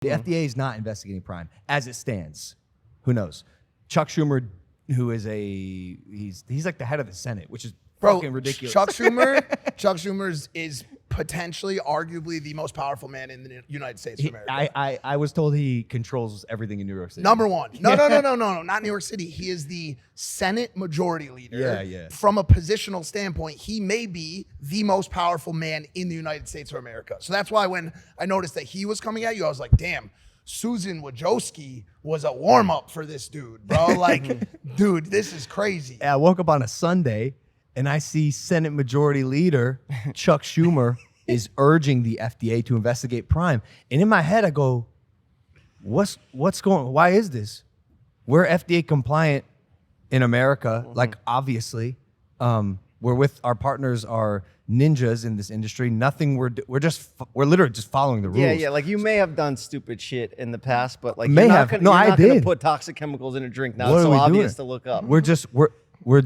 The FDA is not investigating Prime as it stands. Who knows? Chuck Schumer, who is he's like the head of the Senate, which is fucking ridiculous. Chuck Schumer is potentially, arguably, the most powerful man in the United States of America. I was told he controls everything in New York City. Number one. No, not New York City. He is the Senate Majority Leader. Yeah. From a positional standpoint, he may be the most powerful man in the United States of America. So that's why when I noticed that he was coming at you, I was like, damn, Susan Wojcicki was a warm-up for this dude, bro. Like, dude, this is crazy. I woke up on a Sunday and I see Senate Majority Leader Chuck Schumer is urging the FDA to investigate Prime. And in my head, I go, what's going on? Why is this? We're FDA compliant in America, like obviously. We're with our partners are ninjas in this industry. Nothing we're literally just following the rules. Yeah. Like you may have done stupid shit in the past, but like I you're not did. gonna put toxic chemicals in a drink now. What It's so are we obvious doing? to look up. We're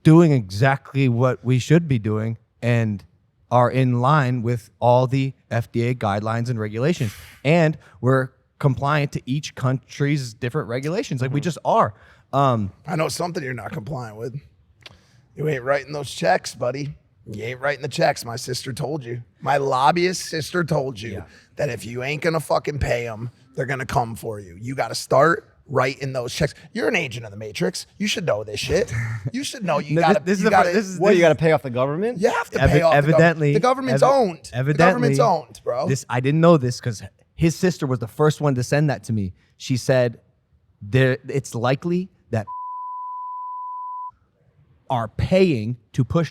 doing exactly what we should be doing and are in line with all the FDA guidelines and regulations. And we're compliant to each country's different regulations. Like we just are. I know something you're not compliant with. You ain't writing those checks, buddy. You ain't writing the checks. My sister told you. My lobbyist sister told you that if you ain't going to fucking pay them, they're going to come for you. You got to start writing those checks. You're an agent of the Matrix. You should know this shit. You should know you got to. You got to pay off the government? You have to pay off evidently, the government's owned. Evidently, the government's owned, bro. I didn't know this because his sister was the first one to send that to me. She said it's likely that are paying to push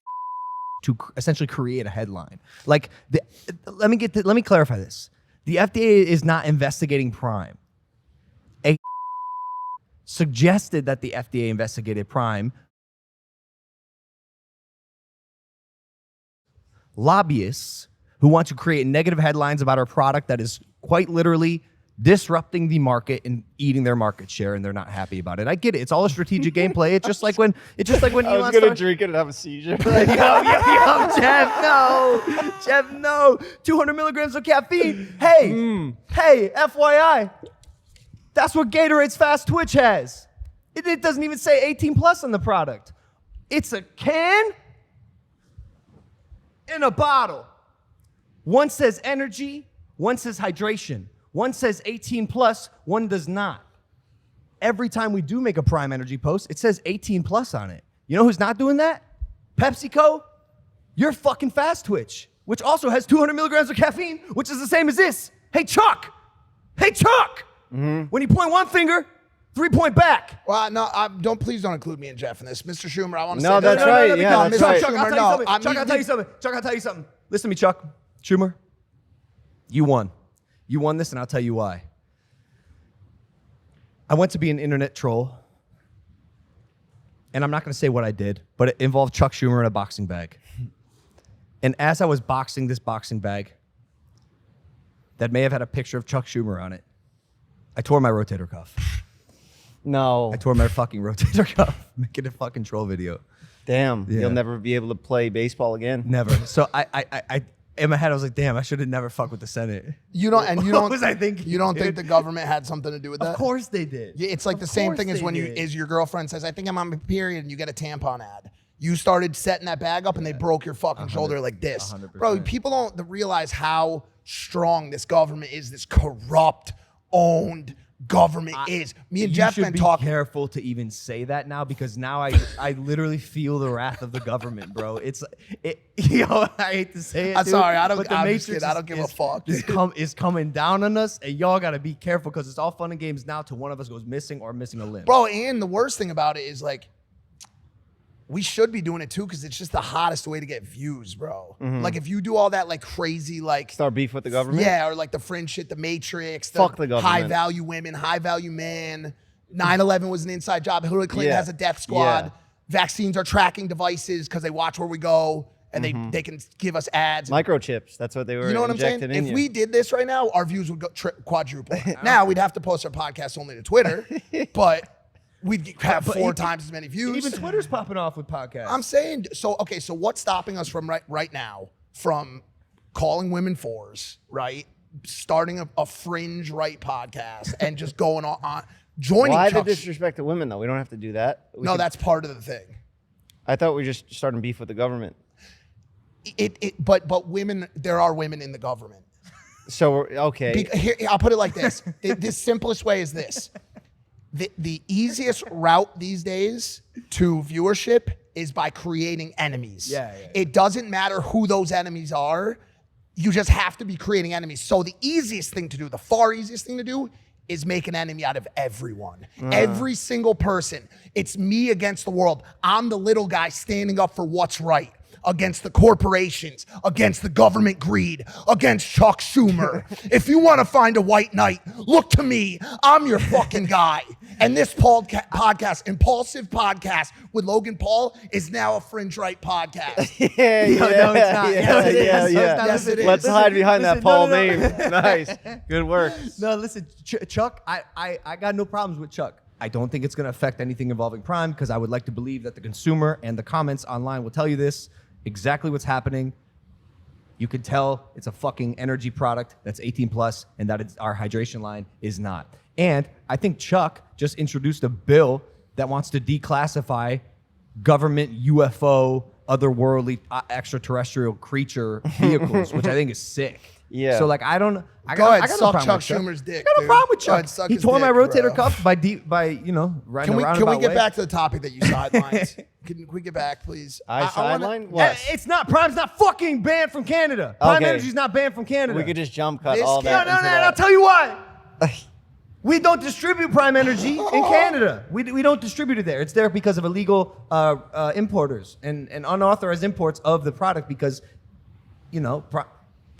to essentially create a headline. Like, let me clarify this. The FDA is not investigating Prime. A suggested that the FDA investigated Prime. Lobbyists who want to create negative headlines about our product that is quite literally disrupting the market and eating their market share, and they're not happy about it. I get it. It's all a strategic gameplay. It's just like when I was gonna drink it and have a seizure. Like, yo, Jeff, no. 200 milligrams of caffeine. Hey, FYI, that's what Gatorade's Fast Twitch has. It doesn't even say 18 plus on the product. It's a can in a bottle. One says energy, one says hydration. One says 18 plus, one does not. Every time we do make a Prime Energy post, it says 18 plus on it. You know who's not doing that? PepsiCo. Your fucking Fast Twitch, which also has 200 milligrams of caffeine, which is the same as this. Hey, Chuck. When you point one finger, 3 point back. Well, no, please don't include me and Jeff in this. Mr. Schumer, I want to say No, that's right. Yeah, that's right. Chuck, I'll tell you something. Listen to me, Chuck. Schumer, you won. You won this, and I'll tell you why. I went to be an internet troll, and I'm not going to say what I did, but it involved Chuck Schumer in a boxing bag. And as I was boxing this boxing bag that may have had a picture of Chuck Schumer on it, I tore my rotator cuff. No. I tore my fucking rotator cuff making a fucking troll video. Damn. Yeah. You'll never be able to play baseball again. Never. So I in my head, I was like, damn, I should have never fucked with the Senate. What was I thinking? You don't think the government had something to do with that? Of course they did. Yeah, it's like the same thing as when your girlfriend says, I think I'm on my period, and you get a tampon ad. You started setting that bag up and they broke your fucking shoulder like this. 100%. Bro, people don't realize how strong this government is, this corrupt, owned government is. Me and Jeff been talking. You should be careful to even say that now, because now I literally feel the wrath of the government, bro. I hate to say it. I'm dude, sorry, but the Matrix I don't give a fuck. is coming down on us, and y'all gotta be careful, because it's all fun and games now till one of us goes missing or missing a limb. Bro, and the worst thing about it is, like, we should be doing it too, because it's just the hottest way to get views, bro. Mm-hmm. Like, if you do all that, like, crazy, like, Start beef with the government? yeah, or like the fringe shit, the Matrix, Fuck the government. high value women, high value men. 9/11 was an inside job. Hillary Clinton has a death squad. Yeah. Vaccines are tracking devices because they watch where we go, and they can give us ads. Microchips. That's what they were You know what I'm saying? injecting in If you. we did this right now, our views would go quadruple. Now we'd have to post our podcast only to Twitter, but we'd have four times as many views. Even Twitter's popping off with podcasts. I'm saying, so what's stopping us from right now from calling women fours, right? starting a fringe right podcast and just going on joining Why the Chuck. disrespect to women though? We don't have to do that. No, that's part of the thing. I thought we were just starting beef with the government. But women, there are women in the government. So okay. Here, I'll put it like this. The simplest way is this. The easiest route these days to viewership is by creating enemies. Yeah. It doesn't matter who those enemies are. You just have to be creating enemies. So the easiest thing to do, the far easiest thing to do, is make an enemy out of everyone. Every single person. It's me against the world. I'm the little guy standing up for what's right. Against the corporations, against the government greed, against Chuck Schumer. If you want to find a white knight, look to me. I'm your fucking guy. And this podcast, Impaulsive Podcast with Logan Paul, is now a Fringe Right podcast. Yeah, No, it's not. yeah. Yes, it is. Let's hide behind that Listen, Paul no. name. Nice. Good work. No, listen, Chuck, I got no problems with Chuck. I don't think it's going to affect anything involving Prime because I would like to believe that the consumer and the comments online will tell you this. Exactly what's happening. You can tell it's a fucking energy product that's 18 plus and that our hydration line is not. And I think Chuck just introduced a bill that wants to declassify government UFO, otherworldly, extraterrestrial creature vehicles, which I think is sick. Yeah. So like I Go ahead, got no suck problem Chuck with Chuck. Schumer's dick, I got no dude. problem with Go ahead, Chuck. suck He his tore my dick, rotator bro. cuff by riding Can we around get back to the topic that you sidelined? Can we get back, please? I wanna- sideline? What? It's not Prime's not fucking banned from Canada. Prime Okay. Energy's not banned from Canada. We could just jump cut This all guy- that. No, into and I'll that. tell you why. We don't distribute Prime Energy in Canada. We don't distribute it there. It's there because of illegal importers and unauthorized imports of the product because,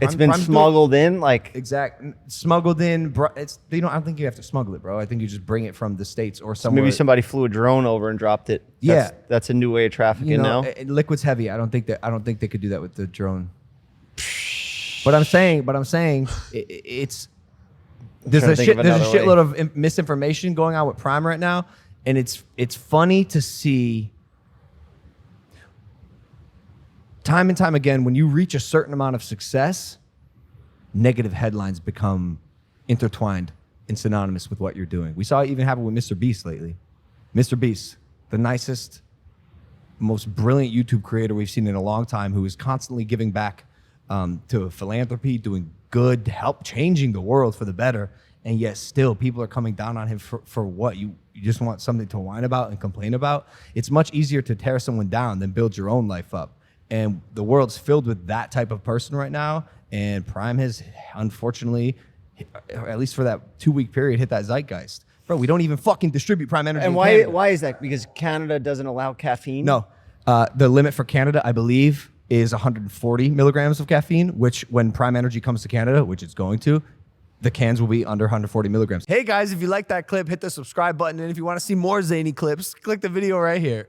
It's been Prime's smuggled in, like smuggled in. I don't think you have to smuggle it, bro. I think you just bring it from the States or somewhere. maybe somebody flew a drone over and dropped it. That's a new way of trafficking now. Liquid's heavy. I don't think they could do that with the drone. But I'm saying, it's there's trying a to think of another shitload of misinformation going on with Prime right now, and it's funny to see. Time and time again, when you reach a certain amount of success, negative headlines become intertwined and synonymous with what you're doing. We saw it even happen with Mr. Beast lately. Mr. Beast, the nicest, most brilliant YouTube creator we've seen in a long time, who is constantly giving back to philanthropy, doing good, help changing the world for the better, and yet still people are coming down on him for what? You just want something to whine about and complain about? It's much easier to tear someone down than build your own life up. And the world's filled with that type of person right now. And Prime has, unfortunately, at least for that 2-week period, hit that zeitgeist. Bro, we don't even fucking distribute Prime Energy And in Canada. why is that? Because Canada doesn't allow caffeine? No. The limit for Canada, I believe, is 140 milligrams of caffeine, which when Prime Energy comes to Canada, which it's going to, the cans will be under 140 milligrams. Hey guys, if you like that clip, hit the subscribe button. And if you want to see more zany clips, click the video right here.